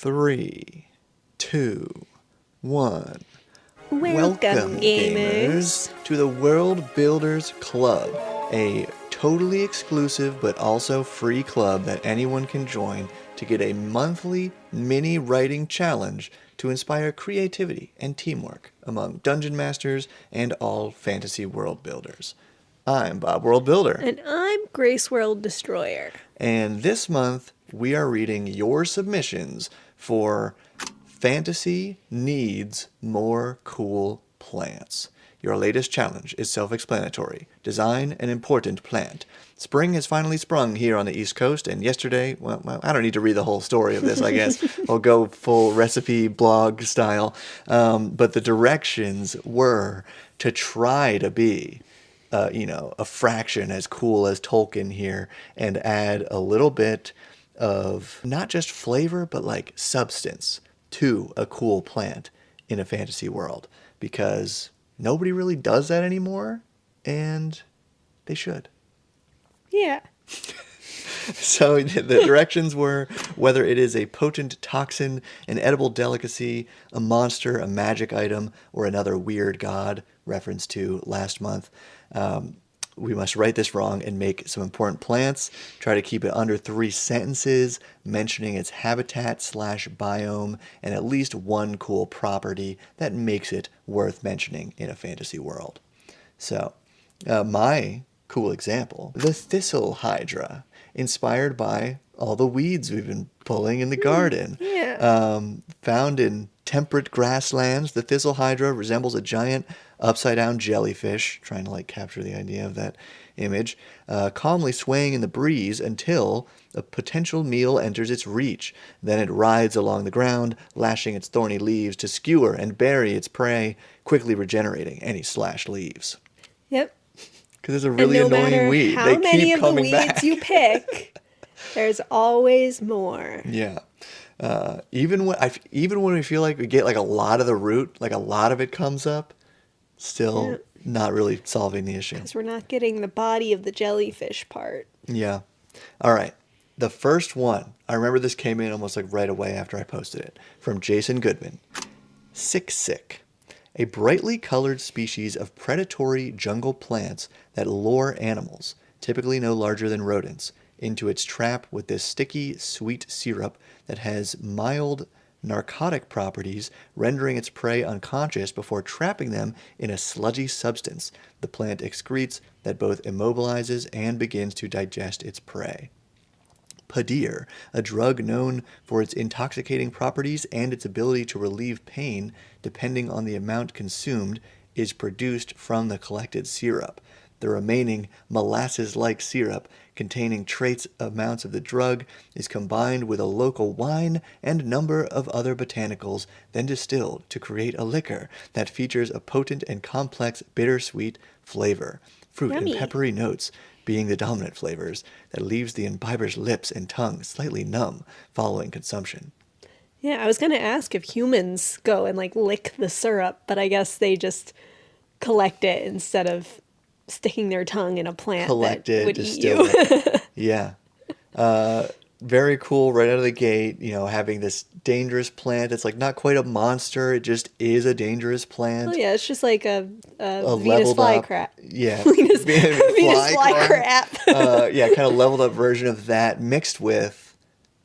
3, 2, 1. Welcome, gamers, to the World Builders Club, a totally exclusive but also free club that anyone can join to get a monthly mini writing challenge to inspire creativity and teamwork among dungeon masters and all fantasy world builders. I'm Bob World Builder. And I'm Grace World Destroyer. And this month we are reading your submissions for Fantasy Needs More Cool Plants. Your latest challenge is self-explanatory. Design an important plant. Spring has finally sprung here on the East Coast, and yesterday, well, I don't need to read the whole story of this, I guess. I'll go full recipe blog style. But the directions were to try to be a fraction as cool as Tolkien here and add a little bit of not just flavor, but like substance to a cool plant in a fantasy world, because nobody really does that anymore, and they should. Yeah. So the directions were whether it is a potent toxin, an edible delicacy, a monster, a magic item, or another weird god, reference to last month. We must write this wrong and make some important plants. Try to keep it under 3 sentences, mentioning its habitat/biome and at least one cool property that makes it worth mentioning in a fantasy world. So, my cool example, the Thistle Hydra, inspired by all the weeds we've been pulling in the garden. Yeah. Found in temperate grasslands, the Thistle Hydra resembles a giant upside-down jellyfish, trying to capture the idea of that image, calmly swaying in the breeze until a potential meal enters its reach. Then it rides along the ground, lashing its thorny leaves to skewer and bury its prey, quickly regenerating any slashed leaves. Yep. Because it's a really annoying weed. How they many keep of the coming weeds back. you pick, there's always more. Yeah. Even when we feel like we get a lot of the root, a lot of it comes up, still not really solving the issue. Because we're not getting the body of the jellyfish part. Yeah. All right. The first one, I remember this came in almost right away after I posted it, from Jason Goodman. Sick. A brightly colored species of predatory jungle plants that lure animals, typically no larger than rodents, into its trap with this sticky, sweet syrup that has mild narcotic properties, rendering its prey unconscious before trapping them in a sludgy substance the plant excretes that both immobilizes and begins to digest its prey. Padir, a drug known for its intoxicating properties and its ability to relieve pain depending on the amount consumed, is produced from the collected syrup. The remaining molasses-like syrup containing trace amounts of the drug is combined with a local wine and number of other botanicals, then distilled to create a liquor that features a potent and complex bittersweet flavor. Fruit Yummy. and peppery notes being the dominant flavors that leaves the imbiber's lips and tongue slightly numb following consumption. Yeah, I was going to ask if humans go and lick the syrup, but I guess they just collect it instead of sticking their tongue in a plant Collect that it, would distill eat you. it. Yeah. Very cool right out of the gate, having this dangerous plant. It's not quite a monster. It just is a dangerous plant. Oh yeah, it's just like a Venus leveled up, flytrap. Yeah. Venus fly flytrap. Yeah, kind of leveled up version of that mixed with,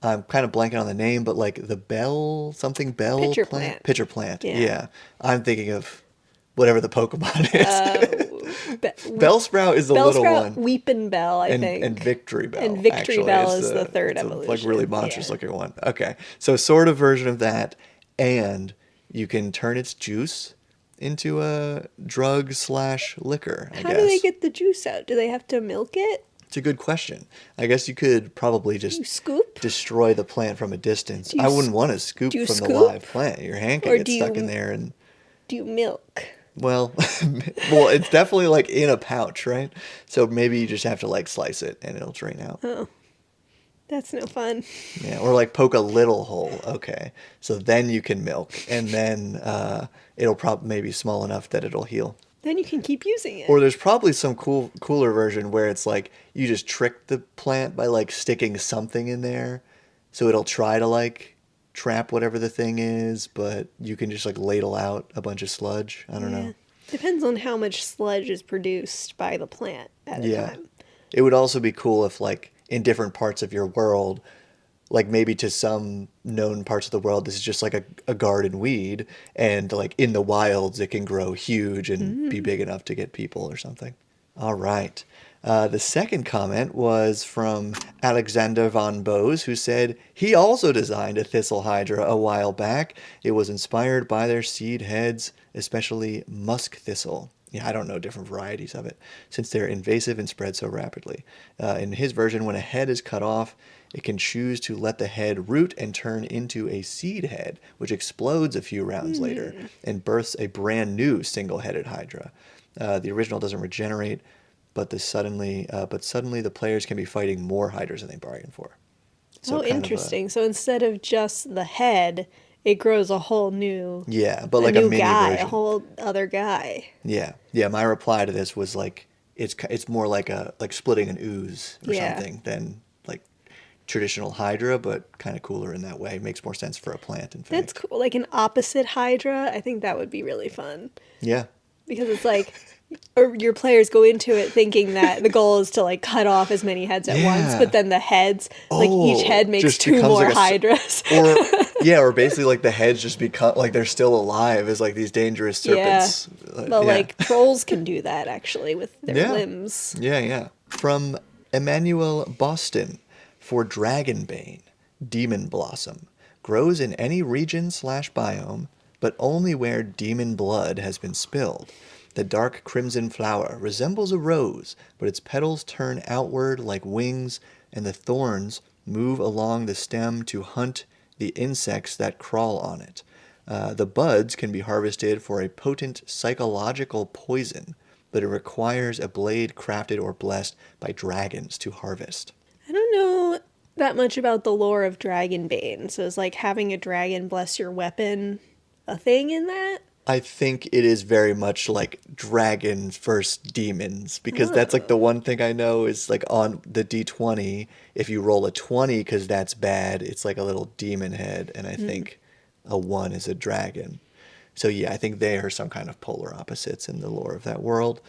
I'm kind of blanking on the name, but the bell Pitcher plant. plant. Pitcher plant. Yeah. Yeah. I'm thinking of whatever the Pokemon is. Bellsprout is the little one. Weepin' Bell, I think. And Victory Bell. And Victory actually, Bell is the third it's evolution. really monstrous looking one. Okay. So sort of version of that, and you can turn its juice into a drug/liquor, I guess. How do they get the juice out? Do they have to milk it? It's a good question. I guess you could probably just scoop? destroy the plant from a distance. I wouldn't want to scoop from the live plant. Your hand could get stuck in there. And do you milk? well, it's definitely in a pouch, right? So maybe you just have to slice it and it'll drain out. Oh, that's no fun. Yeah, or poke a little hole. Okay, so then you can milk, and then it'll probably maybe small enough that it'll heal. Then you can keep using it. Or there's probably some cooler version where it's you just trick the plant by sticking something in there, so it'll try to trap whatever the thing is, but you can just like ladle out a bunch of sludge. I don't Yeah. know. Depends on how much sludge is produced by the plant at a Yeah. time. It would also be cool if like in different parts of your world, like maybe to some known parts of the world, this is just like a garden weed, and like in the wilds, it can grow huge and be Mm. big enough to get people or something. All right. The second comment was from Alexander von Bose, who said he also designed a thistle hydra a while back. It was inspired by their seed heads, especially musk thistle. Yeah, I don't know different varieties of it, since they're invasive and spread so rapidly. In his version, when a head is cut off, it can choose to let the head root and turn into a seed head, which explodes a few rounds later Hmm. and births a brand new single-headed hydra. The original doesn't regenerate, but suddenly the players can be fighting more hydras than they bargained for. So Oh, kind of a interesting. So instead of just the head, it grows a whole new, yeah, but a like a new mini guy, a version. whole other guy. Yeah, yeah. My reply to this was like it's more like a like splitting an ooze or Yeah. something than like traditional hydra, but kind of cooler in that way. Makes more sense for a plant, in That's fact. cool. Like an opposite Hydra. I think that would be really fun. Yeah. Because it's like, or your players go into it thinking that the goal is to like cut off as many heads at once, but Yeah. then the heads, like each Oh, head makes just two becomes more like Hydras. or yeah, or basically like the heads just become like they're still alive as like these dangerous Yeah. serpents. Well, Yeah. like trolls can do that actually with their Yeah. limbs. Yeah, yeah. From Emmanuel Boston for Dragonbane, Demon Blossom. Grows in any region slash biome, but only where demon blood has been spilled. The dark crimson flower resembles a rose, but its petals turn outward like wings, and the thorns move along the stem to hunt the insects that crawl on it. The buds can be harvested for a potent psychological poison, but it requires a blade crafted or blessed by dragons to harvest. I don't know that much about the lore of Dragonbane, so is like having a dragon bless your weapon a thing in that? I think it is very much like dragons versus demons because that's like Oh. the one thing I know is like on the D20, if you roll a 20 because that's bad, it's like a little demon head, and I Mm. think a 1 is a dragon. So yeah, I think they are some kind of polar opposites in the lore of that world.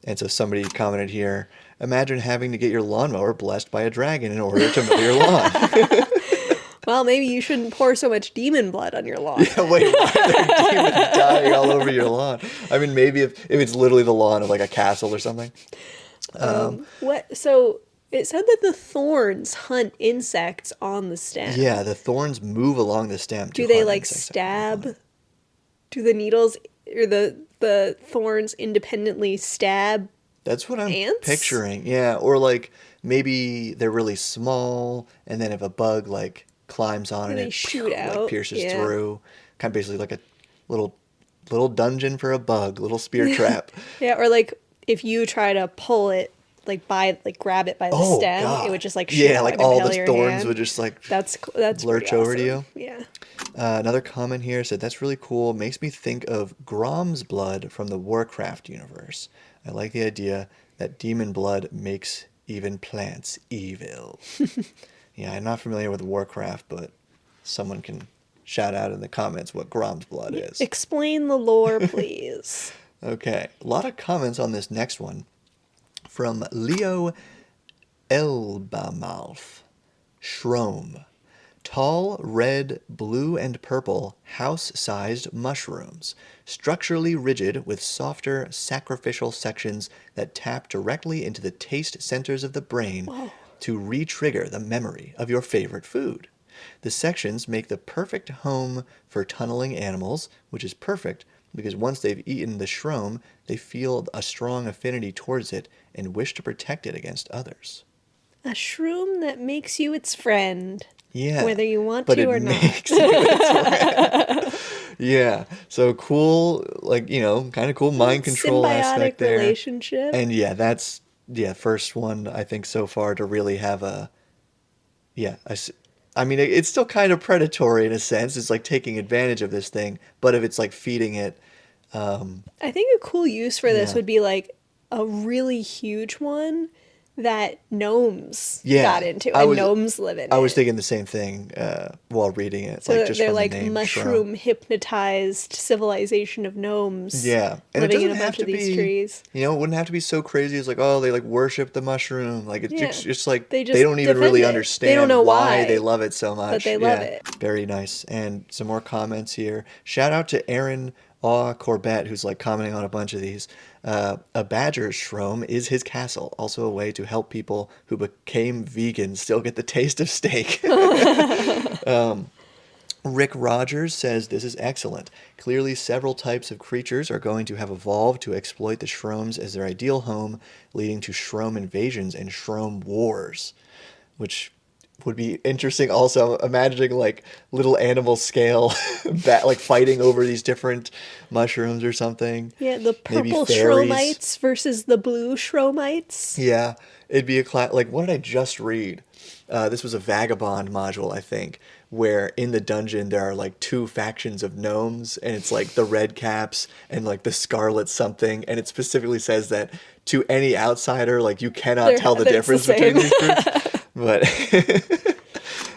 And so somebody commented here, imagine having to get your lawnmower blessed by a dragon in order to mow your lawn. Well, maybe you shouldn't pour so much demon blood on your lawn. Yeah, wait, why are there demons dying all over your lawn? I mean, maybe if it's literally the lawn of like a castle or something. What? So it said that the thorns hunt insects on the stem. Yeah, the thorns move along the stem to Do they hunt like insects that crawl on stab? it. Do the needles or the thorns independently stab That's what I'm ants? picturing. Yeah, or like maybe they're really small, and then if a bug like climbs on And it, they it shoot like out. pierces Yeah. through. Kind of basically like a little little dungeon for a bug, little spear trap. Yeah, or like if you try to pull it like grab it by the Oh stem, it would God. just like shoot Yeah, out like and all the impale your thorns hand. would just like That's pretty lurch over to awesome. you. Yeah. Another comment here said, that's really cool. Makes me think of Grom's blood from the Warcraft universe. I like the idea that demon blood makes even plants evil. Yeah, I'm not familiar with Warcraft, but someone can shout out in the comments what Grom's blood is. Explain the lore, please. Okay, a lot of comments on this next one from Leo Elbamouth. Shrome. Tall, red, blue, and purple, house-sized mushrooms, structurally rigid with softer, sacrificial sections that tap directly into the taste centers of the brain Whoa. to re-trigger the memory of your favorite food. The sections make the perfect home for tunneling animals, which is perfect because once they've eaten the shroom, they feel a strong affinity towards it and wish to protect it against others. A shroom that makes you its friend, Yeah, whether you want but to it or not. makes you its friend. Yeah, so cool, like, kind of cool mind control Symbiotic aspect there. relationship. And yeah, that's, yeah, first one I think so far to really have a, yeah, I mean, it's still kind of predatory in a sense. It's like taking advantage of this thing, but if it's like feeding it, I think a cool use for this yeah, would be like a really huge one that gnomes Yeah, got into, I and was gnomes live in I was it. thinking the same thing while reading it, like So just they're from the like name Shroom. mushroom hypnotized civilization of gnomes Yeah, and it living in doesn't a have bunch to of these be, trees. it wouldn't have to be so crazy as like, oh, they like worship the mushroom. Like it's Yeah. just like They they just don't even defend really it. They don't understand know why they why, love it so but much. they love Yeah, it. very nice. And some more comments here. Shout out to Aaron Corbett, who's like commenting on a bunch of these. A badger's shrome is his castle, also a way to help people who became vegan still get the taste of steak. Rick Rogers says this is excellent. Clearly, several types of creatures are going to have evolved to exploit the Shromes as their ideal home, leading to Shrome invasions and Shrome wars, which would be interesting. Also, imagining like little animal scale, like fighting over these different mushrooms or something. Yeah, the Maybe purple fairies. shromites versus the blue shromites. Yeah, it'd be a like what did I just read? This was a vagabond module, I think, where in the dungeon there are like two factions of gnomes, and it's like the red caps and like the scarlet something, and it specifically says that to any outsider, like you cannot tell the It's the difference between same. these groups. But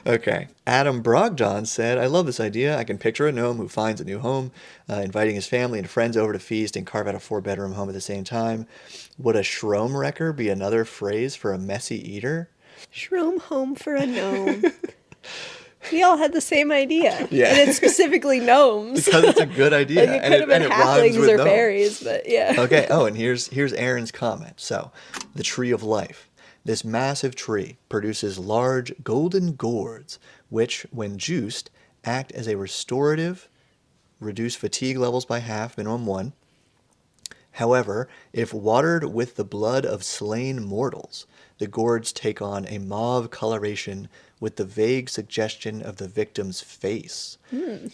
okay. Adam Brogdon said, I love this idea. I can picture a gnome who finds a new home, inviting his family and friends over to feast and carve out a 4-bedroom home at the same time. Would a Shrome Wrecker be another phrase for a messy eater? Shroom home for a gnome. We all had the same idea, Yeah. and it's specifically gnomes. Because it's a good Like idea, it could have been and it rhymes halflings with or gnome. fairies, but yeah. Okay. Oh, and here's Aaron's comment. So, the tree of life. This massive tree produces large golden gourds, which, when juiced, act as a restorative, reduce fatigue levels by half, minimum one. However, if watered with the blood of slain mortals, the gourds take on a mauve coloration with the vague suggestion of the victim's face.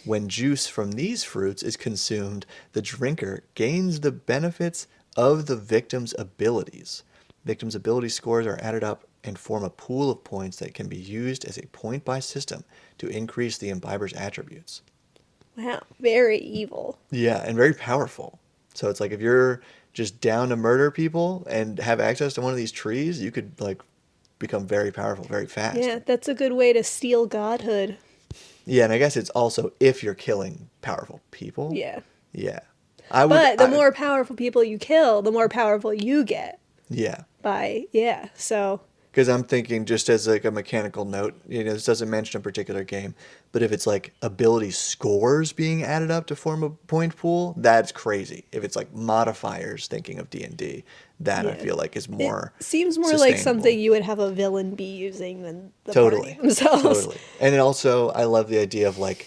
When juice from these fruits is consumed, the drinker gains the benefits of the victim's abilities. Victims' ability scores are added up and form a pool of points that can be used as a point-buy system to increase the imbiber's attributes. Wow, very evil. Yeah, and very powerful. So it's like if you're just down to murder people and have access to one of these trees, you could like become very powerful very fast. Yeah, that's a good way to steal godhood. Yeah, and I guess it's also if you're killing powerful people. Yeah. Yeah. I would But the more powerful people you kill, the more powerful you get yeah. by, yeah. So, Because I'm thinking just as like a mechanical note, this doesn't mention a particular game, but if it's like ability scores being added up to form a point pool, that's crazy. If it's like modifiers, thinking of D&D, that I yeah. feel like is It more seems more like something sustainable. you would have a villain be using than the party Totally. themselves. Totally. And then also, I love the idea of like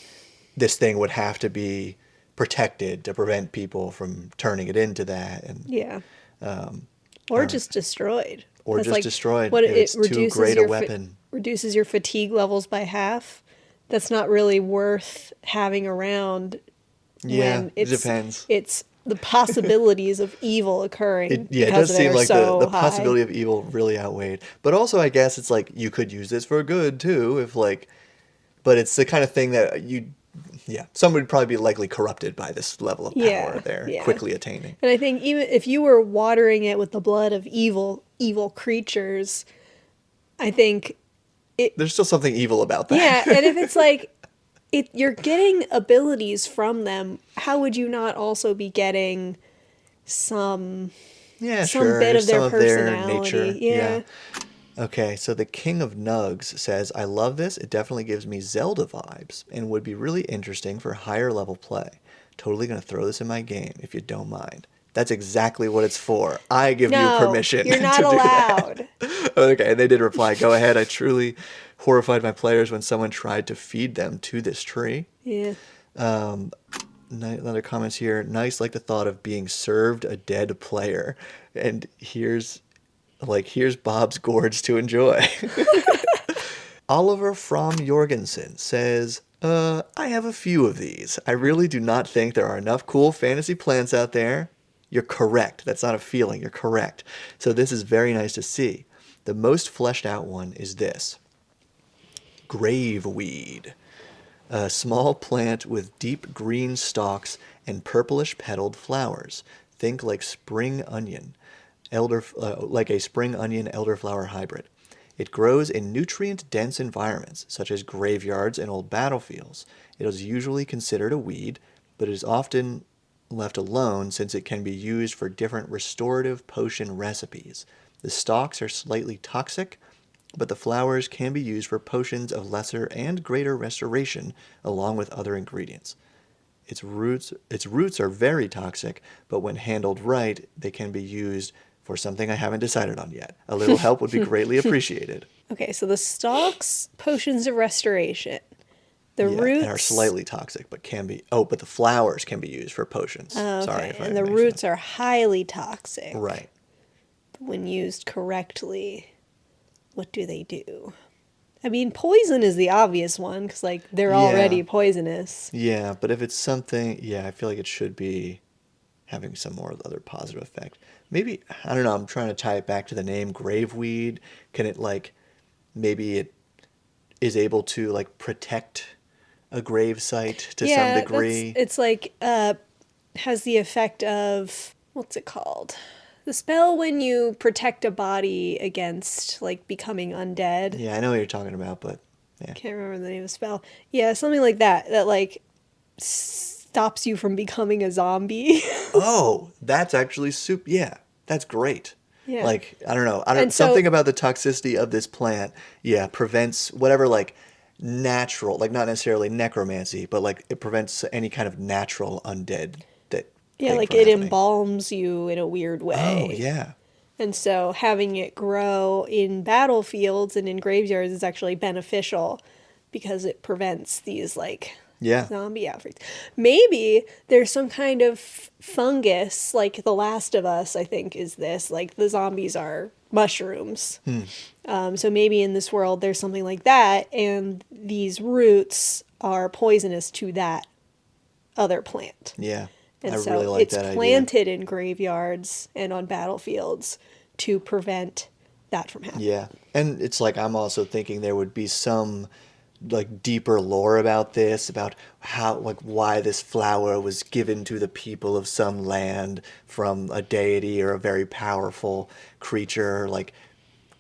this thing would have to be protected to prevent people from turning it into that, and Yeah. I Or don't- just destroyed. or That's just like destroyed what if it it's too reduces great a your weapon. reduces your fatigue levels by half. That's not really worth having around Yeah, when it depends. it's the possibilities of evil occurring It because does of it seem are like the so high. possibility of evil really outweighed. But also, I guess it's like you could use this for good too, if like. But it's the kind of thing that someone would probably be likely corrupted by this level of power Yeah, they're yeah. quickly attaining. And I think even if you were watering it with the blood of evil creatures, I think There's still something evil about yeah, and that. if it's like you're getting abilities from them, how would you not also be getting some Yeah, bit sure. of their Some of their personality? nature. Yeah. Yeah. Okay, so the King of Nugs says, I love this. It definitely gives me Zelda vibes and would be really interesting for higher level play. Totally going to throw this in my game if you don't mind. That's exactly what it's for. I give you No, permission you're to not do that. allowed. Okay, and they did reply, go ahead. I truly horrified my players when someone tried to feed them to this tree. Yeah. Another comments here. Nice, like the thought of being served a dead player. And here's Bob's gourds to enjoy. Oliver from Jorgensen says, I have a few of these. I really do not think there are enough cool fantasy plants out there. You're correct. That's not a feeling. You're correct. So this is very nice to see. The most fleshed out one is this. Graveweed. A small plant with deep green stalks and purplish petaled flowers. Think like spring onion. like a spring onion elderflower hybrid. It grows in nutrient-dense environments, such as graveyards and old battlefields. It is usually considered a weed, but it is often left alone since it can be used for different restorative potion recipes. The stalks are slightly toxic, but the flowers can be used for potions of lesser and greater restoration along with other ingredients. Its roots are very toxic, but when handled right, they can be used for something I haven't decided on yet. A little help would be greatly appreciated. Okay, so the stalks, potions of restoration. The Yeah, and are roots, slightly toxic, but can be. Oh, but the flowers can be used for potions. Sorry okay, if I and the mentioned that. roots are highly toxic. Right. When used correctly, what do they do? I mean, poison is the obvious one because, like, they're Yeah. already poisonous. Yeah, but if it's something, yeah, I feel like it should be having some more other positive effect. Maybe, I don't know, I'm trying to tie it back to the name graveweed. Can it, like, maybe it is able to, like, protect a grave site to some Yeah, degree? it's like, has the effect of, what's it called? The spell when you protect a body against, like, becoming undead. Yeah, I know what you're talking about, but yeah. Can't remember the name of the spell. Yeah, something like that, that, like, stops you from becoming a zombie. Oh, that's actually soup. Yeah, that's great. Yeah. Like, I don't know. I don't And so, something about the toxicity of this plant, yeah, prevents whatever like natural, like not necessarily necromancy, but like it prevents any kind of natural undead that yeah, thing like from it happening. embalms you in a weird Oh, way. yeah. And so having it grow in battlefields and in graveyards is actually beneficial because it prevents these like Yeah. zombie outbreaks. Maybe there's some kind of fungus, like The Last of Us, I think, is this. Like the zombies are mushrooms. So maybe in this world there's something like that, and these roots are poisonous to that other plant. Yeah. I And really so like it's that idea. planted in graveyards and on battlefields to prevent that from happening. Yeah. And it's like I'm also thinking there would be some like deeper lore about this, about how like why this flower was given to the people of some land from a deity or a very powerful creature, like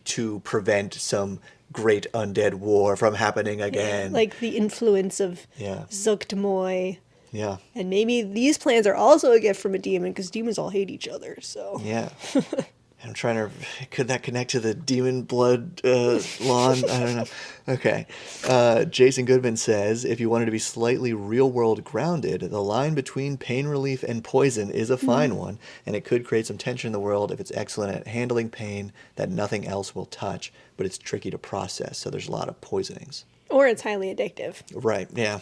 to prevent some great undead war from happening Yeah, again. like the influence of Yeah. Zuktmoy. Yeah. And maybe these plants are also a gift from a demon because demons all hate each other. So Yeah. I'm trying to. Could that connect to the demon blood lawn? I don't know. Okay. Jason Goodman says if you wanted to be slightly real world grounded, the line between pain relief and poison is a fine one, and it could create some tension in the world if it's excellent at handling pain that nothing else will touch, but it's tricky to process, so there's a lot of poisonings. or it's highly addictive. Right, yeah.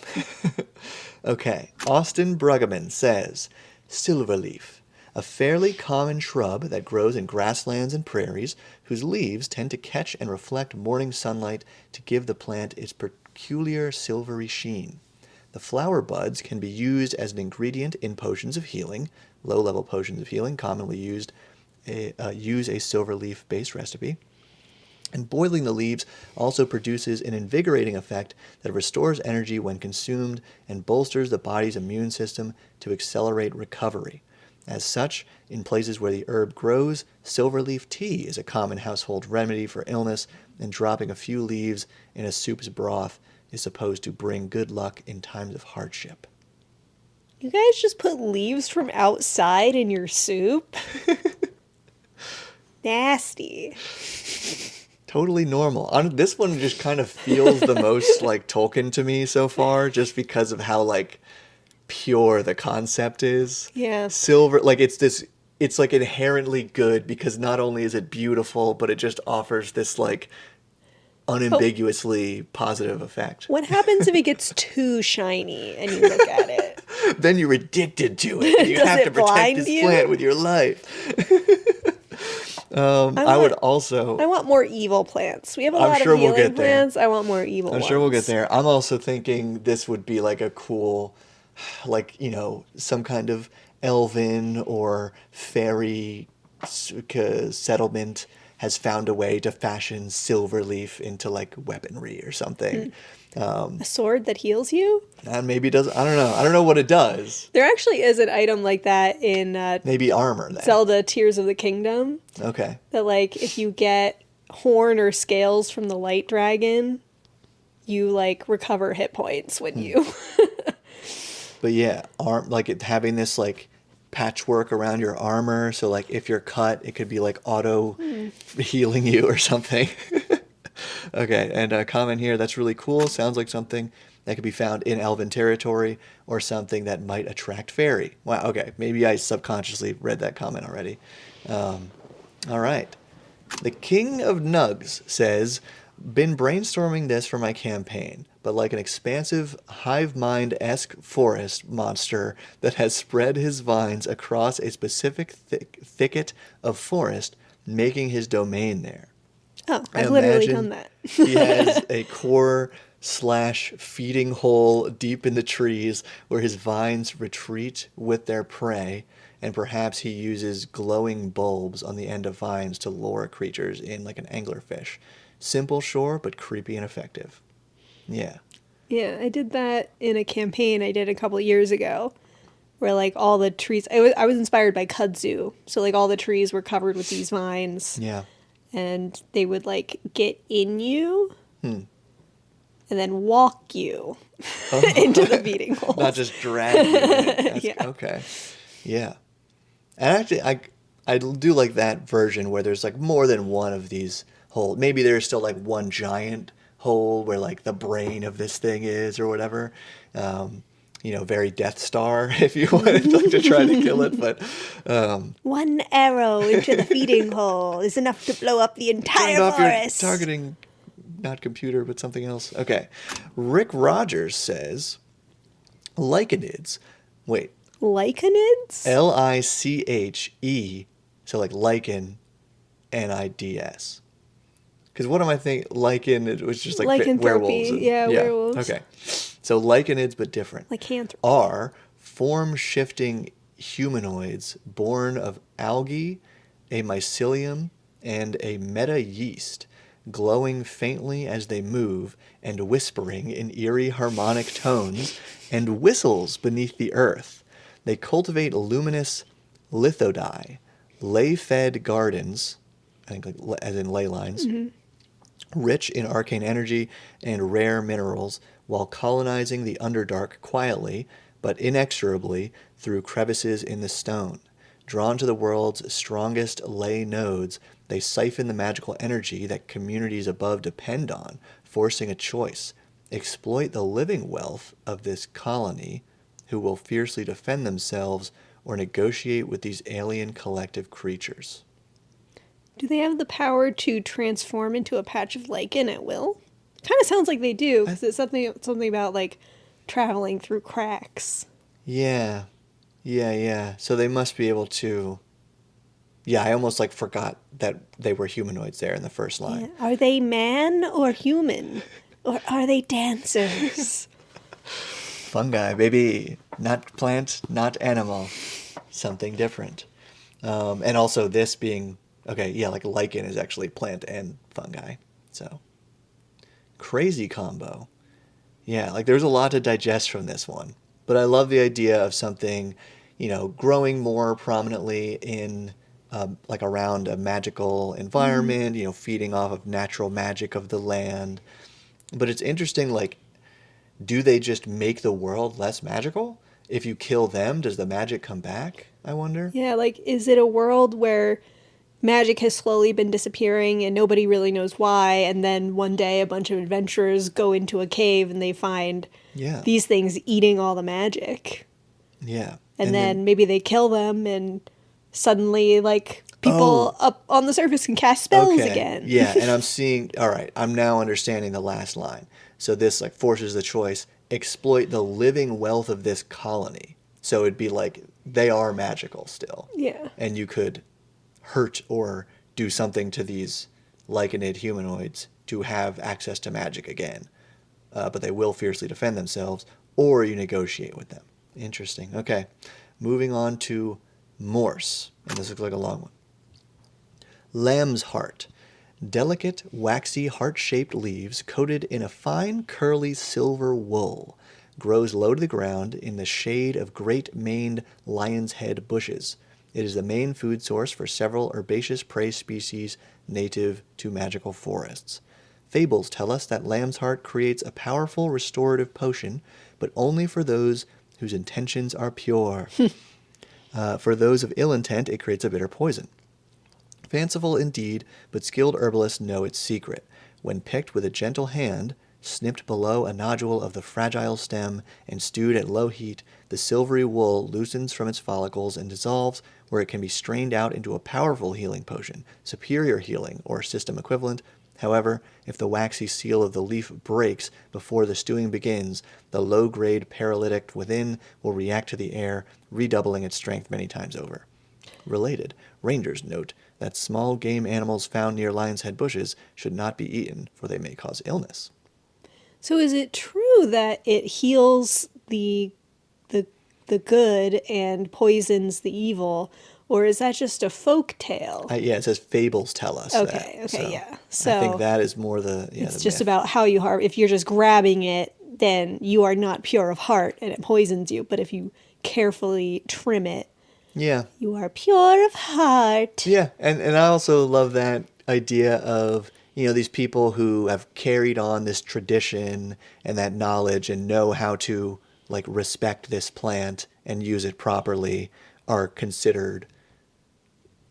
Okay. Austin Bruggeman says silverleaf, a fairly common shrub that grows in grasslands and prairies, whose leaves tend to catch and reflect morning sunlight to give the plant its peculiar silvery sheen. The flower buds can be used as an ingredient in potions of healing. Low-level potions of healing commonly use a silver leaf-based recipe. And boiling the leaves also produces an invigorating effect that restores energy when consumed and bolsters the body's immune system to accelerate recovery. As such, in places where the herb grows, silverleaf tea is a common household remedy for illness, and dropping a few leaves in a soup's broth is supposed to bring good luck in times of hardship. You guys just put leaves from outside in your soup? Nasty. Totally normal. This one just kind of feels the most like Tolkien to me so far, just because of how like pure the concept is. Yeah. Silver, like it's like inherently good because not only is it beautiful, but it just offers this like But unambiguously positive effect. what happens if it gets too shiny and you look at it? Then you're addicted to it. And you Does have to it protect blind this you? plant with your life. I would also. I want more evil plants. We have a I'm lot of sure we'll healing get there. plants. I want more evil I'm ones. sure we'll get there. I'm also thinking this would be like a cool, like, some kind of elven or fairy settlement has found a way to fashion silverleaf into like weaponry or something. A sword that heals you? And maybe it does. I don't know. I don't know what it does. There actually is an item like that in Maybe armor then. Zelda Tears of the Kingdom. Okay. That, like, if you get horn or scales from the light dragon, you, like, recover hit points when you... But yeah, like having this like patchwork around your armor. So like if you're cut, it could be like auto healing you or something. Okay, and a comment here, that's really cool. Sounds like something that could be found in Elven territory or something that might attract fairy. Wow, okay, maybe I subconsciously read that comment already. All right. The King of Nugs says, been brainstorming this for my campaign, but like an expansive hive mind-esque forest monster that has spread his vines across a specific thicket of forest, making his domain there. Oh, I I've literally imagine done that. he has a core slash feeding hole deep in the trees where his vines retreat with their prey, and perhaps he uses glowing bulbs on the end of vines to lure creatures in like an anglerfish. Simple, sure, but creepy and effective. Yeah. Yeah, I did that in a campaign I did a couple years ago, where like all the trees. I was inspired by kudzu, so like all the trees were covered with these vines, Yeah. and they would like get in you Hmm. and then walk you into the feeding holes. Not just drag you in. That's, Yeah. Okay. Yeah. And actually, I do like that version where there's like more than one of these holes. Maybe there's still like one giant hole where like the brain of this thing is or whatever. Very Death Star if you wanted like to try to kill it. But One arrow into the feeding hole is enough to blow up the turned entire off your forest. targeting, not computer, but something else. Okay. Rick Rogers says, lichenids. Wait. Lichenids? Liche, so like lichen, NIDS. Because what am I thinking? Lichen, it was just like werewolves. Lycanthropy. Yeah, werewolves. Okay. So lichenids, but different. Lycanthropy. Are form-shifting humanoids born of algae, a mycelium, and a meta-yeast, glowing faintly as they move and whispering in eerie harmonic tones and whistles beneath the earth. They cultivate luminous lithodi, ley-fed gardens, I think like, as in ley lines, rich in arcane energy and rare minerals, while colonizing the Underdark quietly, but inexorably, through crevices in the stone. Drawn to the world's strongest ley nodes, they siphon the magical energy that communities above depend on, forcing a choice. Exploit the living wealth of this colony, who will fiercely defend themselves, or negotiate with these alien collective creatures. Do they have the power to transform into a patch of lichen at will? Kind of sounds like they do, because it's something about like traveling through cracks. Yeah. So they must be able to... Yeah, I almost like forgot that they were humanoids there in the first line. Yeah. Are they man or human? Or are they dancers? Fungi, baby. Not plant, not animal. Something different. And also this being... Okay, yeah, like lichen is actually plant and fungi. So, crazy combo. Yeah, like there's a lot to digest from this one. But I love the idea of something, growing more prominently in, like around a magical environment, feeding off of natural magic of the land. But it's interesting, like, do they just make the world less magical? If you kill them, does the magic come back, I wonder? Yeah, like, is it a world where magic has slowly been disappearing and nobody really knows why, and then one day a bunch of adventurers go into a cave and they find these things eating all the magic. Yeah. And then maybe they kill them and suddenly, like, people up on the surface can cast spells again. Yeah, and I'm now understanding the last line. So this, like, forces the choice, exploit the living wealth of this colony. So it'd be like, they are magical still. Yeah. And you could hurt or do something to these lichenid humanoids to have access to magic again. But they will fiercely defend themselves, or you negotiate with them. Interesting. Okay. Moving on to Morse. And this looks like a long one. Lamb's Heart. Delicate, waxy, heart-shaped leaves coated in a fine, curly silver wool. Grows low to the ground in the shade of great-maned lion's head bushes. It is the main food source for several herbaceous prey species native to magical forests. Fables tell us that lamb's heart creates a powerful restorative potion, but only for those whose intentions are pure. For those of ill intent, it creates a bitter poison. Fanciful indeed, but skilled herbalists know its secret. When picked with a gentle hand, snipped below a nodule of the fragile stem, and stewed at low heat, the silvery wool loosens from its follicles and dissolves, where it can be strained out into a powerful healing potion, superior healing, or system equivalent. However, if the waxy seal of the leaf breaks before the stewing begins, the low-grade paralytic within will react to the air, redoubling its strength many times over. Related, rangers note that small game animals found near lion's head bushes should not be eaten, for they may cause illness. So is it true that it heals the good and poisons the evil, or is that just a folk tale? Yeah, it says fables tell us Okay, that. okay, So yeah. I So think that is more the it's the just myth. about how you if you're just grabbing it, then you are not pure of heart and it poisons you. But if you carefully trim it, Yeah, you are pure of heart. yeah, and I also love that idea of these people who have carried on this tradition and that knowledge and know how to like respect this plant and use it properly are considered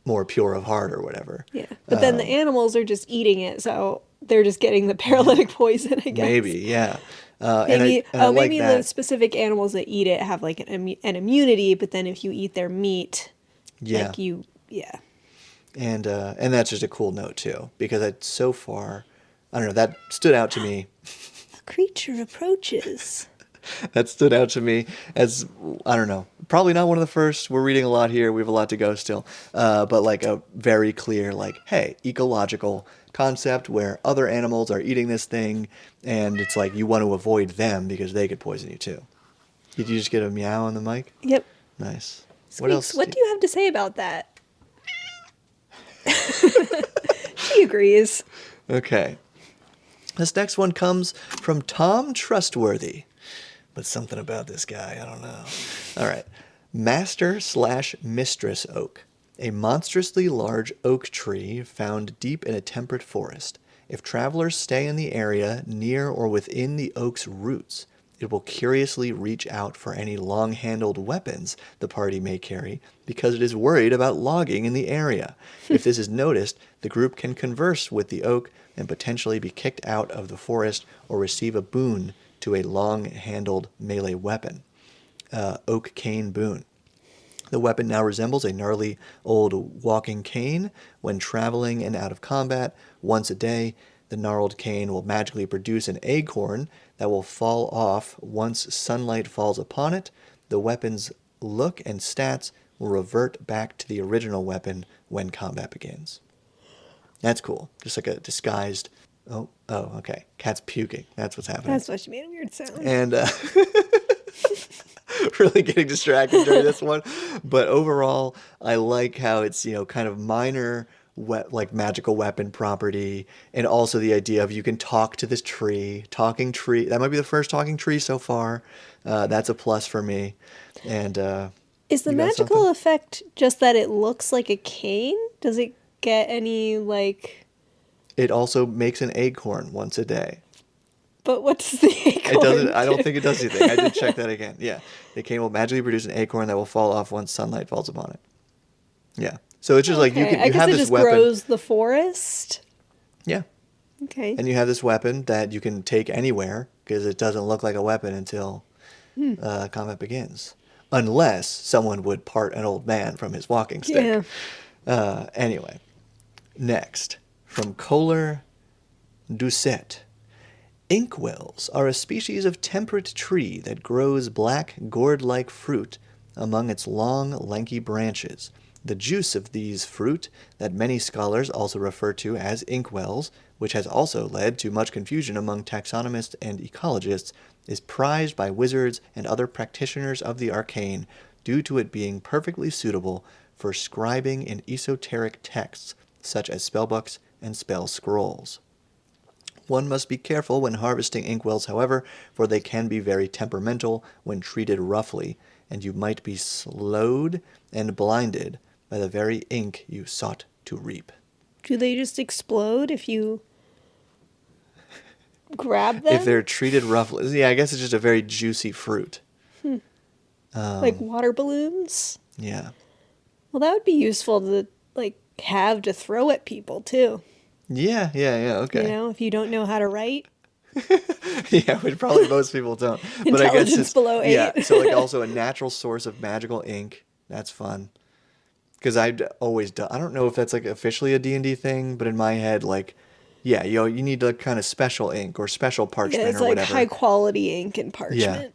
more pure of heart or whatever. Yeah. But then the animals are just eating it, so they're just getting the paralytic poison, I guess. Maybe, yeah. Maybe And I like maybe the that. specific animals that eat it have like an immunity, but then if you eat their meat, Yeah. yeah. And that's just a cool note too, because it's so far, I don't know, that stood out to me. A creature approaches. That stood out to me as, I don't know, probably not one of the first. We're reading a lot here. We have a lot to go still. But like a very clear, like, hey, ecological concept where other animals are eating this thing, and it's like you want to avoid them because they could poison you too. Did you just get a meow on the mic? Yep. Nice. What Squeaks, else? what do you have to say about that? She agrees. Okay. This next one comes from Tom Trustworthy. But something about this guy, I don't know. All right. Master/Mistress Oak. A monstrously large oak tree found deep in a temperate forest. If travelers stay in the area near or within the oak's roots, it will curiously reach out for any long-handled weapons the party may carry because it is worried about logging in the area. If this is noticed, the group can converse with the oak and potentially be kicked out of the forest or receive a boon to a long-handled melee weapon. Oak Cane Boon. The weapon now resembles a gnarly old walking cane. When traveling and out of combat, once a day, the gnarled cane will magically produce an acorn that will fall off once sunlight falls upon it. The weapon's look and stats will revert back to the original weapon when combat begins. That's cool. Just like a disguised... Oh, okay. Cat's puking. That's what's happening. That's why she made a weird sound. And really getting distracted during this one. But overall, I like how it's, kind of minor, like magical weapon property. And also the idea of you can talk to this tree. Talking tree. That might be the first talking tree so far. That's a plus for me. And Is the you got magical something? effect just that it looks like a cane? Does it get any, like... It also makes an acorn once a day. But what does the acorn It doesn't. I don't do? think it does anything. I did check that again. Yeah, the cane will magically produce an acorn that will fall off once sunlight falls upon it. Yeah. So it's just like you Okay, can. I You guess have it this just weapon. grows the forest. Yeah, Okay. and you have this weapon that you can take anywhere because it doesn't look like a weapon until combat begins, unless someone would part an old man from his walking Yeah. stick. Anyway, next from Kohler Doucet. Inkwells are a species of temperate tree that grows black, gourd-like fruit among its long, lanky branches. The juice of these fruit, that many scholars also refer to as inkwells, which has also led to much confusion among taxonomists and ecologists, is prized by wizards and other practitioners of the arcane due to it being perfectly suitable for scribing in esoteric texts, such as spellbooks and spell scrolls. One must be careful when harvesting inkwells, however, for they can be very temperamental when treated roughly, and you might be slowed and blinded by the very ink you sought to reap. Do they just explode if you grab If them? they're treated roughly, yeah, I guess it's just a very juicy fruit. Like water balloons? Yeah. Well, that would be useful to like have to throw at people too. Yeah, You okay. know, if you don't know how to write, Yeah, but probably most people don't. But I guess intelligence it's, below yeah, 8. so like also a natural source of magical ink. That's fun. Because I'd always done, I don't know if that's like officially a D&D thing, but in my head, like, yeah, you need like kind of special ink or special Yeah, parchment it's or like high whatever. quality ink and Yeah. parchment.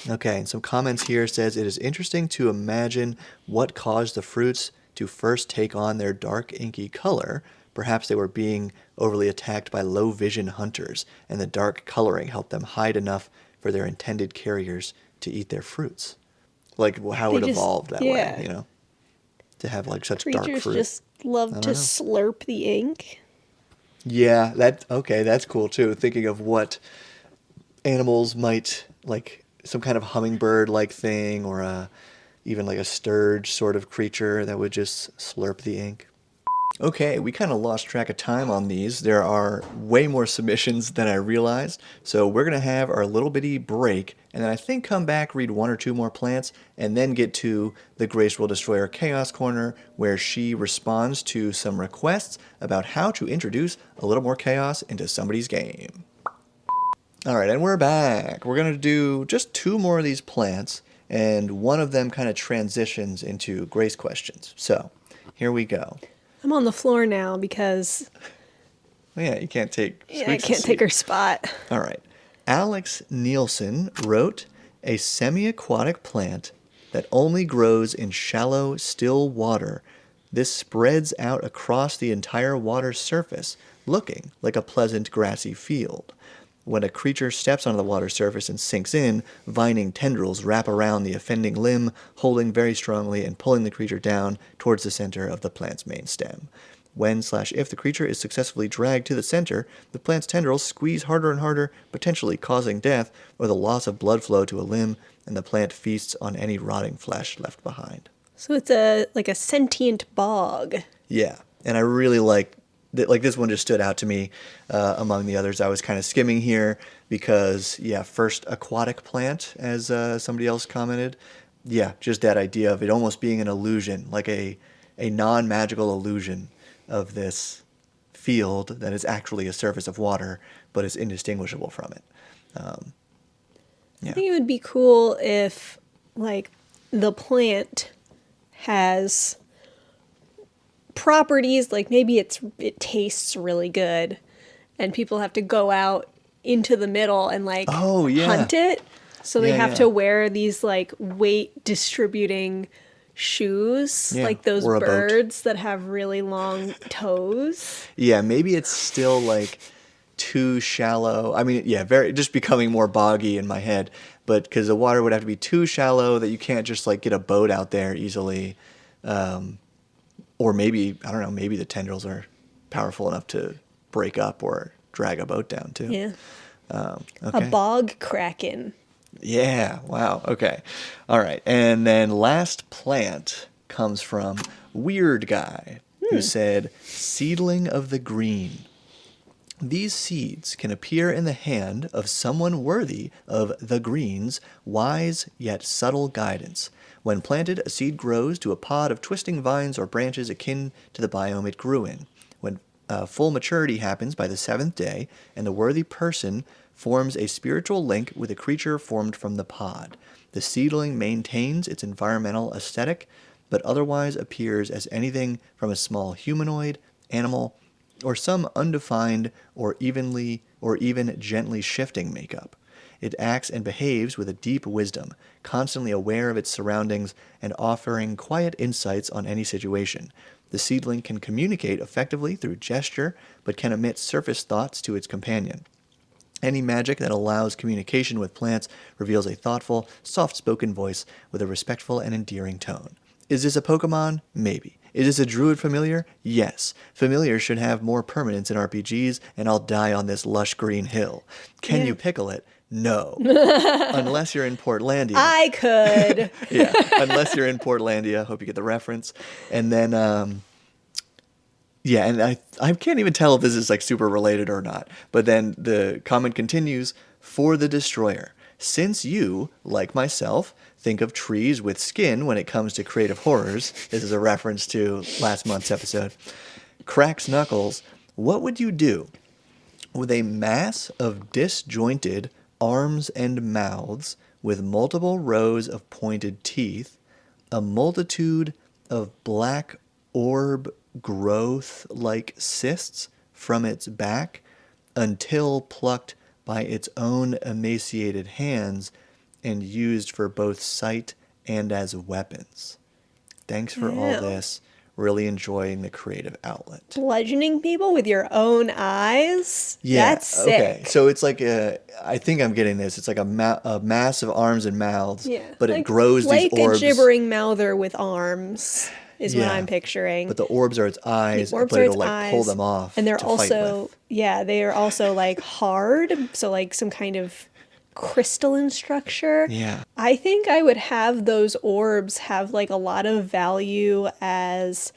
Okay, and some comments here says it is interesting to imagine what caused the fruits to first take on their dark inky color. Perhaps they were being overly attacked by low vision hunters, and the dark coloring helped them hide enough for their intended carriers to eat their fruits. Like how They it just, evolved that way, yeah. to have like such dark Creatures fruit. just I love to don't know. slurp the ink. Yeah, that's cool too. Thinking of what animals might like some kind of hummingbird like thing or even like a sturge sort of creature that would just slurp the ink. Okay, we kind of lost track of time on these. There are way more submissions than I realized. So we're going to have our little bitty break and then I think come back, read one or two more plants, and then get to the Grace will Destroy Our Chaos Corner where she responds to some requests about how to introduce a little more chaos into somebody's game. All right, and we're back. We're going to do just two more of these plants, and one of them kind of transitions into Grace questions. So, here we go. I'm on the floor now because Oh, yeah, you can't take yeah, I Squeaks' can't take seat. her spot. All right. Alex Nielsen wrote a semi-aquatic plant that only grows in shallow, still water. This spreads out across the entire water surface, looking like a pleasant grassy field. When a creature steps onto the water surface and sinks in, vining tendrils wrap around the offending limb, holding very strongly and pulling the creature down towards the center of the plant's main stem. When/if the creature is successfully dragged to the center, the plant's tendrils squeeze harder and harder, potentially causing death or the loss of blood flow to a limb, and the plant feasts on any rotting flesh left behind. So it's a sentient bog. Yeah, and I really like this one just stood out to me among the others. I was kind of skimming here because yeah, first aquatic plant as somebody else commented. Yeah, just that idea of it almost being an illusion, like a non-magical illusion of this field that is actually a surface of water, but is indistinguishable from it. I think it would be cool if like the plant has properties like maybe it tastes really good and people have to go out into the middle and like Oh, yeah. hunt it. So they Yeah, have yeah. to wear these like weight distributing shoes, Yeah, like those or a boat. birds that have really long toes. Yeah, maybe it's still like too shallow. I mean, yeah, very just becoming more boggy in my head, but because the water would have to be too shallow that you can't just like get a boat out there easily. Or maybe, I don't know, maybe the tendrils are powerful enough to break up or drag a boat down too. Yeah. A Okay. bog kraken. Yeah, wow. Okay. All right. And then last plant comes from Weird Guy, who said, Seedling of the Green. These seeds can appear in the hand of someone worthy of the green's wise yet subtle guidance. When planted, a seed grows to a pod of twisting vines or branches akin to the biome it grew in. When full maturity happens by the seventh day, and the worthy person forms a spiritual link with a creature formed from the pod. The seedling maintains its environmental aesthetic, but otherwise appears as anything from a small humanoid, animal, or some undefined or even gently shifting makeup. It acts and behaves with a deep wisdom, constantly aware of its surroundings and offering quiet insights on any situation. The seedling can communicate effectively through gesture, but can emit surface thoughts to its companion. Any magic that allows communication with plants reveals a thoughtful, soft-spoken voice with a respectful and endearing tone. Is this a Pokemon? Maybe. Is this a druid familiar? Yes. Familiars should have more permanence in RPGs, and I'll die on this lush green hill. Can Yeah. you pickle it? No. Unless you're in Portlandia. I could. Yeah, unless you're in Portlandia. Hope you get the reference. And then, yeah, and I can't even tell if this is like super related or not. But then the comment continues, for the Destroyer. Since you, like myself, think of trees with skin when it comes to creative horrors, this is a reference to last month's episode, cracks knuckles, what would you do with a mass of disjointed arms and mouths with multiple rows of pointed teeth, a multitude of black orb growth like cysts from its back until plucked by its own emaciated hands and used for both sight and as weapons? Thanks for all Ew. this. Really enjoying the creative outlet. Bludgeoning people with your own eyes? Yeah. That's sick. Okay. So it's like I think I'm getting this. It's like a mass of arms and mouths. Yeah. But like, it grows like these orbs. a gibbering mouther with arms is what Yeah. I'm picturing. But the orbs are its eyes. The orbs but are it'll its like pull eyes, them off. and they're to fight also with. they are also like hard, so like some kind of crystalline structure. Yeah. I think I would have those orbs have like a lot of value as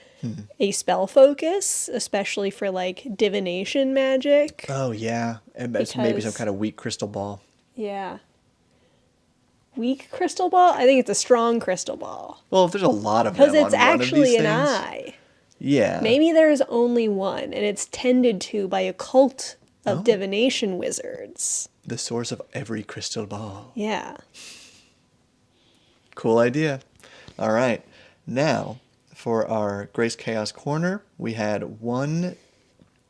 a spell focus, especially for like divination magic. Oh yeah. And that's maybe some Because- kind of weak crystal ball. Yeah. Weak crystal ball? I think it's a strong crystal ball. Well, if there's a lot of them Because it's on one of actually these an things, eye. Yeah. Maybe there's only one, and it's tended to by a cult of Oh. divination wizards. The source of every crystal ball. Yeah. Cool idea. All right. Now, for our Grace Chaos Corner, we had one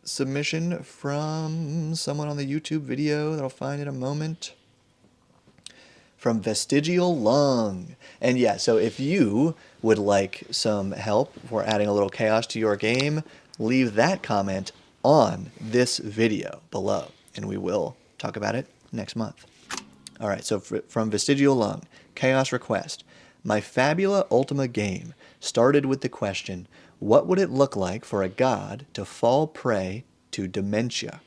submission from someone on the YouTube video that I'll find in a moment. From Vestigial Lung. And yeah, so if you would like some help for adding a little chaos to your game, leave that comment on this video below, and we will talk about it next month. All right, so from Vestigial Lung, Chaos Request. My Fabula Ultima game started with the question, what would it look like for a god to fall prey to dementia?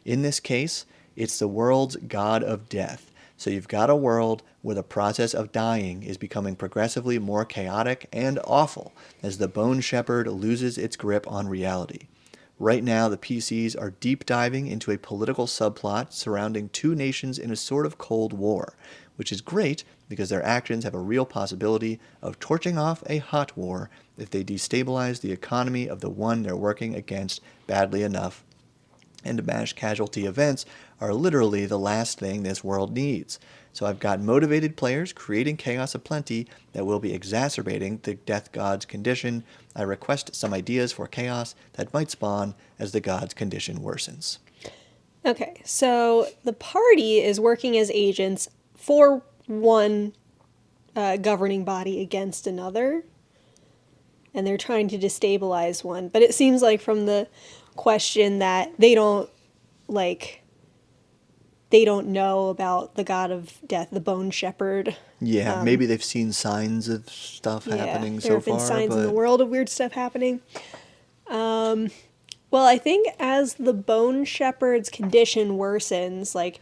In this case, it's the world's god of death. So you've got a world where the process of dying is becoming progressively more chaotic and awful as the Bone Shepherd loses its grip on reality. Right now, the PCs are deep diving into a political subplot surrounding two nations in a sort of Cold War, which is great because their actions have a real possibility of torching off a hot war if they destabilize the economy of the one they're working against badly enough. And mass casualty events are literally the last thing this world needs. So I've got motivated players creating chaos aplenty that will be exacerbating the death god's condition. I request some ideas for chaos that might spawn as the god's condition worsens. Okay, so the party is working as agents for one governing body against another, and they're trying to destabilize one. But it seems like from the question that they don't know about the god of death, the Bone Shepherd. Yeah, maybe they've seen signs of stuff happening there so have been far, signs in the but world of weird stuff happening. Well, I think as the Bone Shepherd's condition worsens, like,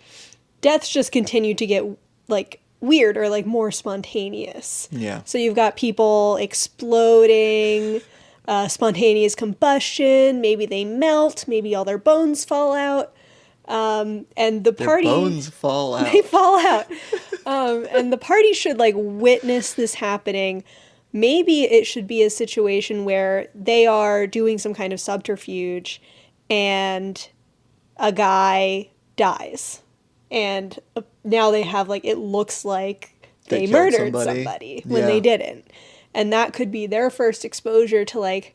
deaths just continue to get, like, weird or, like, more spontaneous. yeah. So you've got people exploding, spontaneous combustion, maybe they melt, maybe all their bones fall out. And the Their party... bones fall out. They fall out. And the party should, like, witness this happening. Maybe it should be a situation where they are doing some kind of subterfuge and a guy dies. And now they have, like, it looks like They they killed murdered somebody. somebody when Yeah. they didn't. And that could be their first exposure to, like,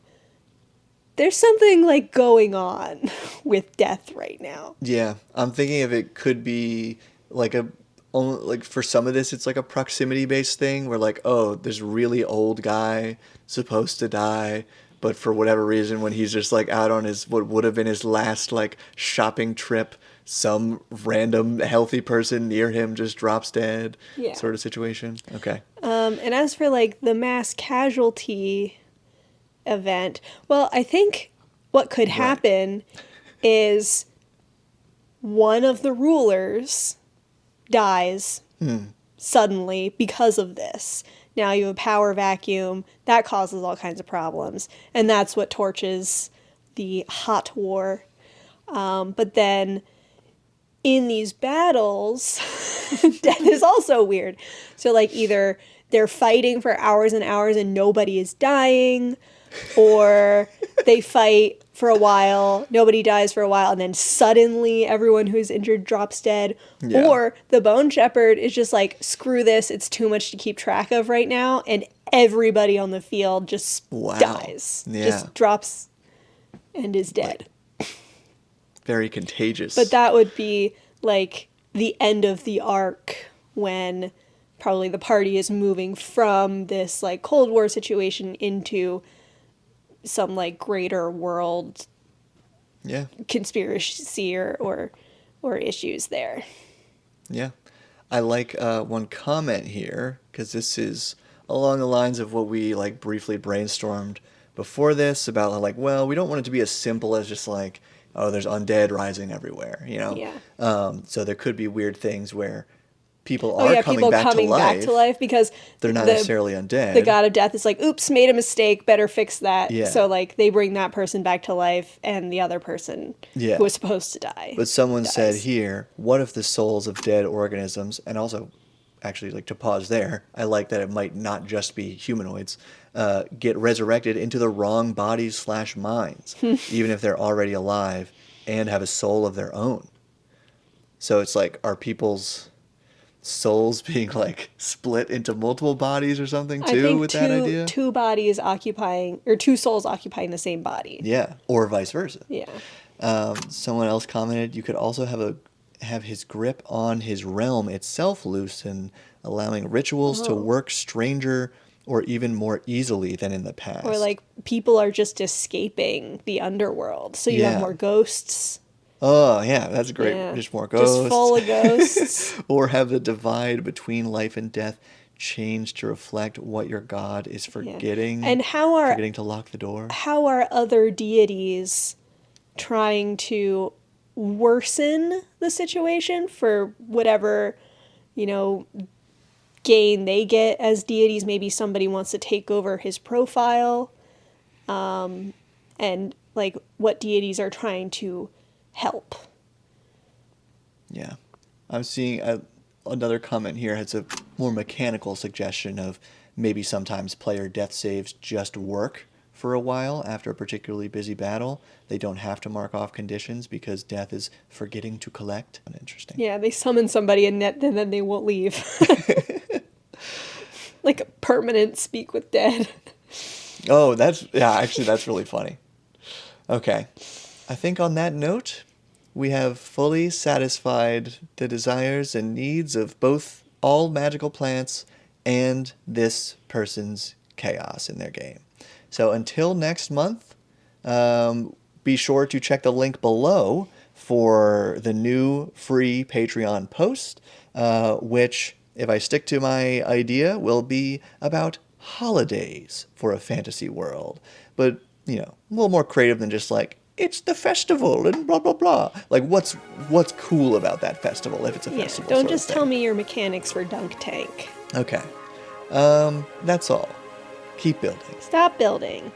there's something, like, going with death right now. Yeah, I'm thinking if it could be like like for some of this, it's like a proximity based thing where like, oh, this really old guy supposed to die, but for whatever reason, when he's just like out on his what would have been his last like shopping trip, some random healthy person near him just drops dead, Yeah. sort of situation. Okay. And as for, like, the mass casualty, event. Well, I think what could happen is one of the rulers dies suddenly because of this. Now you have a power vacuum. That causes all kinds of problems. And that's what torches the hot war. But then in these battles, death is also weird. So, like, either they're fighting for hours and hours and nobody is dying, or they fight for a while, nobody dies for a while, and then suddenly everyone who's injured drops dead. Yeah. Or the Bone Shepherd is just like, screw this, it's too much to keep track of right now, and everybody on the field just dies. Yeah. Just drops and is dead. Very contagious. But that would be like the end of the arc when probably the party is moving from this like Cold War situation into some like greater world conspiracy or issues there. Yeah. I like one comment here, because this is along the lines of what we like briefly brainstormed before this about like, well, we don't want it to be as simple as just like, oh, there's undead rising everywhere, you know? Yeah. So there could be weird things where people are coming back to life because they're not necessarily undead. The god of death is like, oops, made a mistake, better fix that. Yeah. So like they bring that person back to life and the other person who was supposed to die. But someone dies. said here, what if the souls of dead organisms, and also actually like to pause there, I like that it might not just be humanoids, get resurrected into the wrong bodies / minds, even if they're already alive and have a soul of their own. So it's like, are people's souls being like split into multiple bodies or something too with that idea? Two bodies occupying, or two souls occupying the same body. Yeah, or vice versa. Yeah. Someone else commented, you could also have his grip on his realm itself loosen, allowing rituals to work stranger or even more easily than in the past. Or like people are just escaping the underworld, so you have more ghosts. Oh, yeah, that's great. Yeah. Just more ghosts. Just full of ghosts. Or have the divide between life and death change to reflect what your god is forgetting. And forgetting to lock the door. How are other deities trying to worsen the situation for whatever, gain they get as deities? Maybe somebody wants to take over his profile. And like what deities are trying to help. Yeah. I'm seeing another comment here has a more mechanical suggestion of maybe sometimes player death saves just work for a while after a particularly busy battle. They don't have to mark off conditions because death is forgetting to collect. Interesting. Yeah, they summon somebody and then they won't leave. Like a permanent speak with dead. Oh, that's really funny. Okay. I think on that note, we have fully satisfied the desires and needs of both all magical plants and this person's chaos in their game. So until next month, be sure to check the link below for the new free Patreon post, which, if I stick to my idea, will be about holidays for a fantasy world. But, a little more creative than just like, it's the festival and blah, blah, blah. Like, what's cool about that festival if it's a festival? Don't just tell me your mechanics for Dunk Tank. Okay. That's all. Keep building. Stop building.